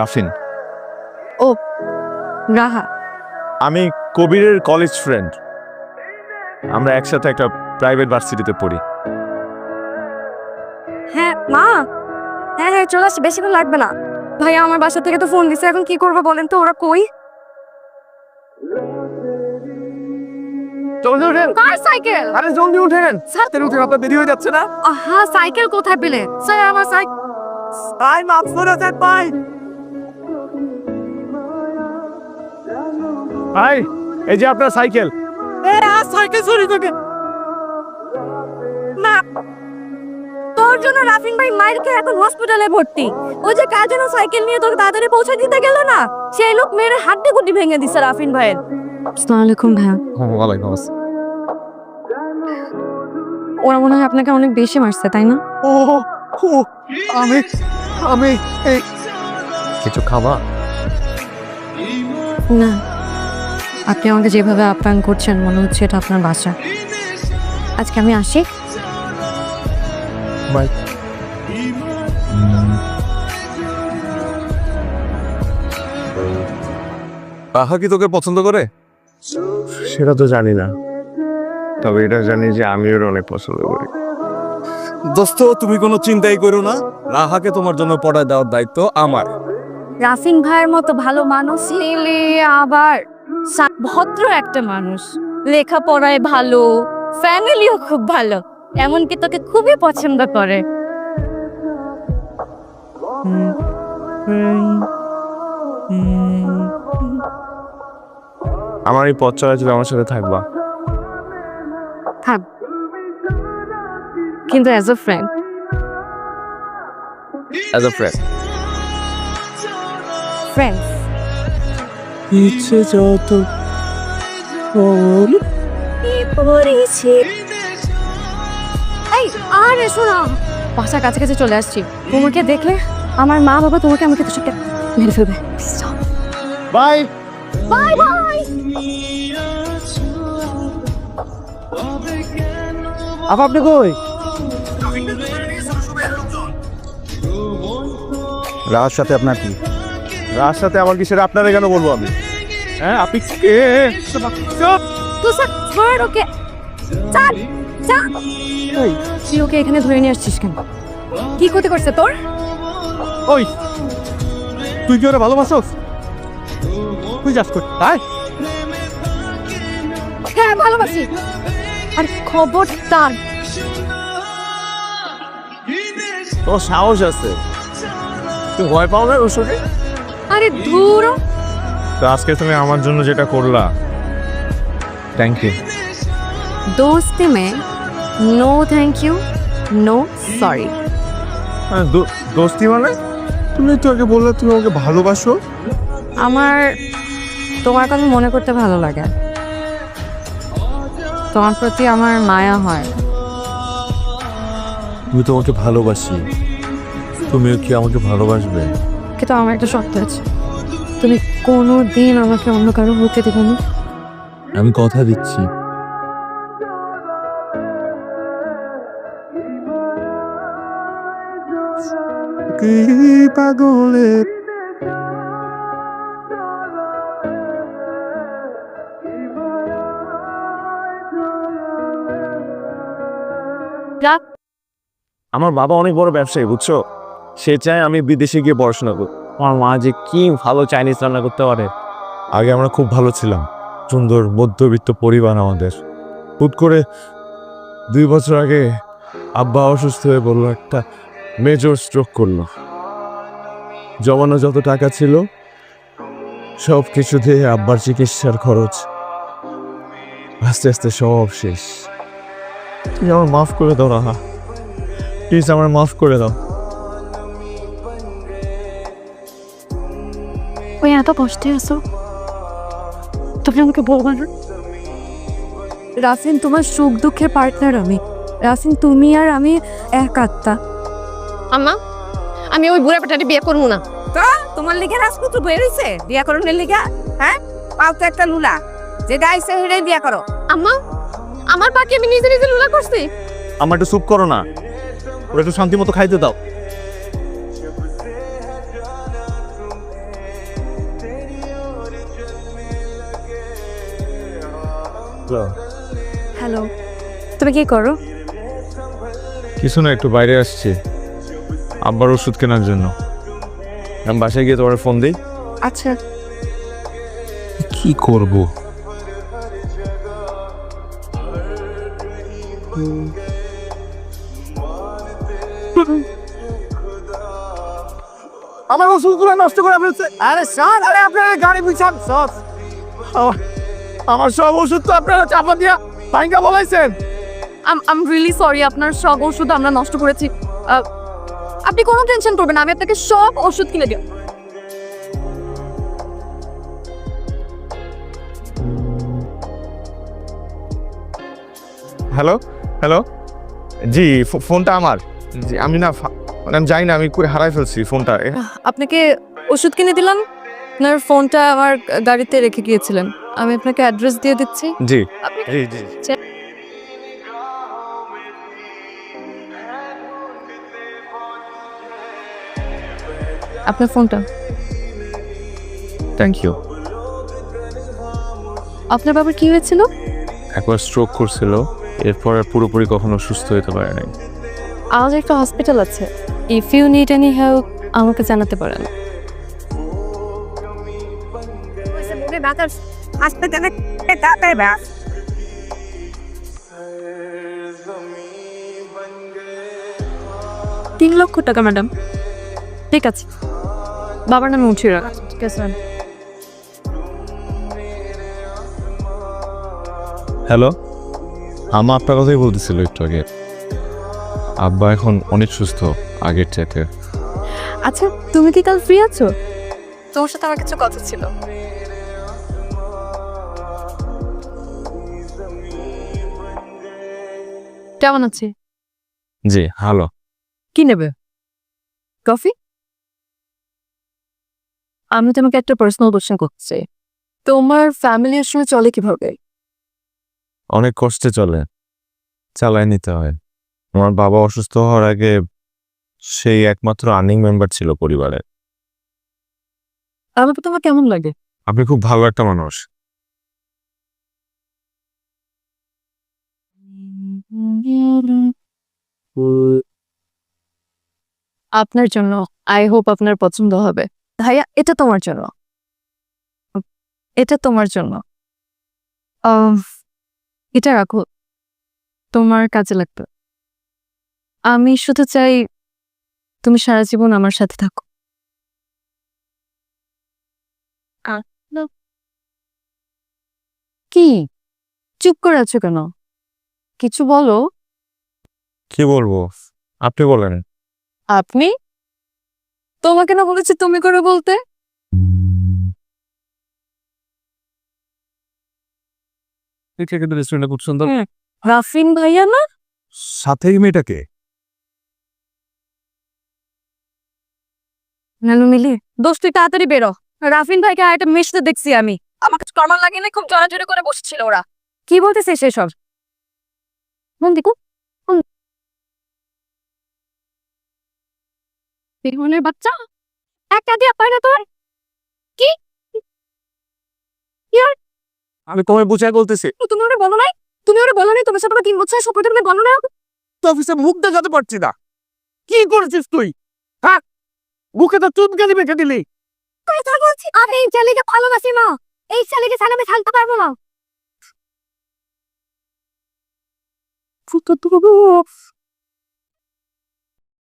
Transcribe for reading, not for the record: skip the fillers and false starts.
রাফিন। ও রাহা, আমি কবিরের কলেজ ফ্রেন্ড। আমরা একসাথে একটা প্রাইভেট ভার্সিটিতে পড়ি। হ্যাঁ মা, হ্যাঁ হ্যাঁ চলে আসছে, বেশিক্ষণ লাগবে না। ভাইয়া আমার বাসা থেকে তো ফোন দিছে, এখন কি করবো বলেন তো, ওরা কই? জলদি উঠেন। কার সাইকেল? আরে জলদি উঠেন, সাথে উঠে আপনার দেরি হয়ে যাচ্ছে না। হ্যাঁ সাইকেল কোথায় পেলে স্যার? আমার সাইকেল ভাই মাফ করে দেন ভাই। ভাই এই যে আপনার সাইকেল। সাইকেল চুরি করবে না, তোর জন্য রাফিন ভাই মায়ের খেয়ে এখন হসপিটালে ভর্তি। ওই যে কার জন্য সাইকেল নিয়ে তোকে তাড়াতাড়ি পৌঁছে দিতে গেল না, সেই লোক মেরে হাড্ডি গুড্ডি ভেঙে দিছে রাফিন ভাইয়ের। আসসালামু আলাইকুম ভাইয়া। ওয়ালাইকুম আসসালাম। ওরা মনে হয় আপনাকে অনেক বেশি মারছে, তাই না? ও আমি এই কিছু খাবা? না, আপনি আমাকে যেভাবে আপ্যায়ন করছেন মনে হচ্ছে এটা আপনার বাসা। আজকে আমি আসি। ভাই আহা কি তোকে পছন্দ করে? সেটা তো জানি না, তবে এটা জানি যে আমি ওর অনেক পছন্দ করি। দোস্ত তুমি কোনো চিন্তাই করো না, রাহাকে তোমার জন্য পড়ায় দেওয়ার দায়িত্ব আমার। রাফিন ভাইয়ের মতো ভালো মানুষ ছেলে, আবার ভদ্র একটা মানুষ, লেখাপড়ায় ভালো, ফ্যামিলিও খুব ভালো, এমনকি তোকে খুবই পছন্দ করে। আমার এই পথ চলা তুমি আমার সাথে থাকবা। থাক, কিন্তু as a friend. As a friend. Friends. ইচ্ছে যত এই আরে শোনো, বাসার কাছাকাছি চলে আসছি। তোমাকে দেখলে আমার মা বাবা তোমাকে আমাকে তো সাথে মেরে ফেলবে। Bye bye bye. আপনি কই? রাহার সাথে আপনার কি? রার সাথে আমার কি সেটা আপনারা কেন বলবো আমি? হ্যাঁ আপনি কে? তুই স্যার ধর ওকে, চল চল। ওই তুই ওকে এখানে ধরে নিয়ে আসছিস কেন? কি করতে করছে তোর? ওই তুই কি ওরা ভালোবাসোস? তুই যাস কই? তাই হ্যাঁ ভালোবাসি। আর খবরদার, তোর সাহস আছে, তুই ভয় পাও না ওষুধে? আরে দূর। তো আজকে তুমি আমার জন্য যেটা করলা, থ্যাংক ইউ। दोस्ती में no thank you no sorry. দোস্তি মানে? তুমি তো আগে বললে তুমি আমাকে ভালোবাসো। আমার তোমার কথা মনে করতে ভালো লাগে, তোমার প্রতি আমার মায়া হয়। আমি তোমাকে ভালোবাসি, তুমিও কি আমাকে ভালোবাসবে? কিন্তু আমার একটা শর্ত আছে, তুমি কোনো দিন আমাকে অন্য কারো হতে দেবে না। আমি কথা দিচ্ছি। পাগলের আমার বাবা অনেক বড় ব্যবসায়ী, বুঝছো? সে চায় আমি বিদেশে গিয়ে পড়াশোনা করি। আমার মা যে কি ভালো চাইনিজ রান্না করতে পারে। আগে আমরা খুব ভালো ছিলাম, সুন্দর মধ্যবিত্ত পরিবার আমাদের। হুট করে 2 বছর আগে আব্বা অসুস্থ হয়ে বললো, একটা মেজর স্ট্রোক করলো। জমানো যত টাকা ছিল সব কিছু দিয়ে আব্বার চিকিৎসার খরচ, আস্তে আস্তে সব শেষ। তুমি আমার মাফ করে দাও রাহা, প্লিজ আমার মাফ করে দাও। ওই এত কষ্টে আছো, তুমি আমাকে বলবা না? রাসিন তোমার সুখ দুঃখের পার্টনার আমি। রাসিন তুমি আর আমি এক আত্মা। আম্মা, আমি ওই বুড়া পেটাটি বিয়ে করবো না। তো তোমার লিগে রাজপুত্র বের হইছে বিয়া করণের লিগা? হ্যাঁ, পাও তো একটা লুলা, যেটা আইসে হেডাই বিয়া করো। আম্মা, আমার পাখি আমি নিজে নিজে লুলা করছি। আমার একটু চুপ করো না, ওরা একটু শান্তি মতো খাইতে দাও। হ্যালো, তুমি কি করো? কিছু না, একটু বাইরে আসছি আব্বার ওষুধ কেনার জন্য। আমি বাসায় গিয়ে তোমার ফোন দিই। আচ্ছা। কি করব? আমার ওষুধগুলো নষ্ট করে ফেলছে। আরে স্যার, আরে আপনারা গাড়ি পিছান সব। আমার সব ওষুধ তো আপনারা চাপা দিয়া ভাঙ্গা বলাইছেন। আম রিয়েলি সরি, আপনার সব ওষুধ আমরা নষ্ট করেছি। আপনি কোনো টেনশন করবেন না, আমি আপনাকে সব ওষুধ কিনে দিই। হ্যালো হ্যালো, জি ফোনটা আমার। জি আমি না মানে আমি জানি না, আমি কই হারাই ফেলছি ফোনটা। আপনাকে ওষুধ কিনে দিলাম, আপনার ফোনটা আমার গাড়িতে রেখে গিয়েছিলেন। আমি আপনাকে অ্যাড্রেস দিয়ে দিচ্ছি। জি আপনি জি জি আপনার ফোনটা। Thank you. আপনার বাবার কি হয়েছিল? একবার স্ট্রোক করছিল, এরপর আর পুরোপুরি কখনো সুস্থ হতে পারে নাই। আমাদের একটা হসপিটাল আছে, if you need any help আমাকে জানাতে পারেন। হাসপাতালে তাড়াতাড়ি ব্যাস। 3 লক্ষ টাকা ম্যাডাম। ঠিক আছে, বাবার নামে উঠিয়ে রাখ। ঠিক আছে ম্যাম। হ্যালো, আমা আপনার কথাই বলতেছিল একটু আগে। আব্বা এখন অনেক সুস্থ আগের চাইতে। আচ্ছা, তুমি কি কাল ফ্রি আছো? তোমার সাথে আমার কিছু কথা ছিল। কেমন আছে? জি হ্যালো। কি নেবে? কফি? আমি তোমাকে একটা পার্সোনাল কোশ্চেন করতে চাই। তোমার ফ্যামিলি আসলে চলে কিভাবে? অনেক কষ্টে চলে, চালায় নিতে হয়। আমার বাবা অসুস্থ হওয়ার আগে সেই একমাত্র আর্নিং মেম্বার ছিল পরিবারের। আমাকে তোমার কেমন লাগে? আপনি খুব ভালো একটা মানুষ। আপনার জন্য, আই হোপ আপনার পছন্দ হবে। ভাইয়া, এটা তোমার জন্য, এটা তোমার জন্য। এটা রাখো, তোমার কাজে লাগবে। আমি শুধু চাই তুমি সারা জীবন আমার সাথে থাকো। কি চুপ করে আছো কেন? কিছু বলো। কি বলবো, আপনি বলেন। আপনি? তোমাকে না বলেছি তুমি করে বলতে? কিন্তু রেস্টুরেন্টটা খুব সুন্দর। রাফিন ভাইয়া না? সাথে এই মেয়েটাকে? নানু মিলি, দোস্ত তুই তাড়াতাড়ি বেরো। রাফিন ভাইকে আর একটা মিশতে দেখছি আমি। আমাকে কর্মাল লাগে না, খুব জড়াজড়ি করে বসেছিল ওরা। কি বলতেছে সেসব? মন দেখো, বেগুনের বাচ্চা একটা দিয়ে পায় না তোর। কি আমি তোমায় বুঝাই বলতেছি। তুমি ওরা বলো নাই? তুমি ওরা বলো নাই তোমার সাথে 3 বছর সব কথা তুমি বলো না? তো অফিসে মুখ দেখাতে পারছি না। কি করেছিস তুই? হ্যাঁ, বুকে তো চুনকালি মেখে দিলি। আমি এই ছেলেকে ভালোবাসি না, এই ছেলেকে ছাড়া আমি থাকতে পারবো না।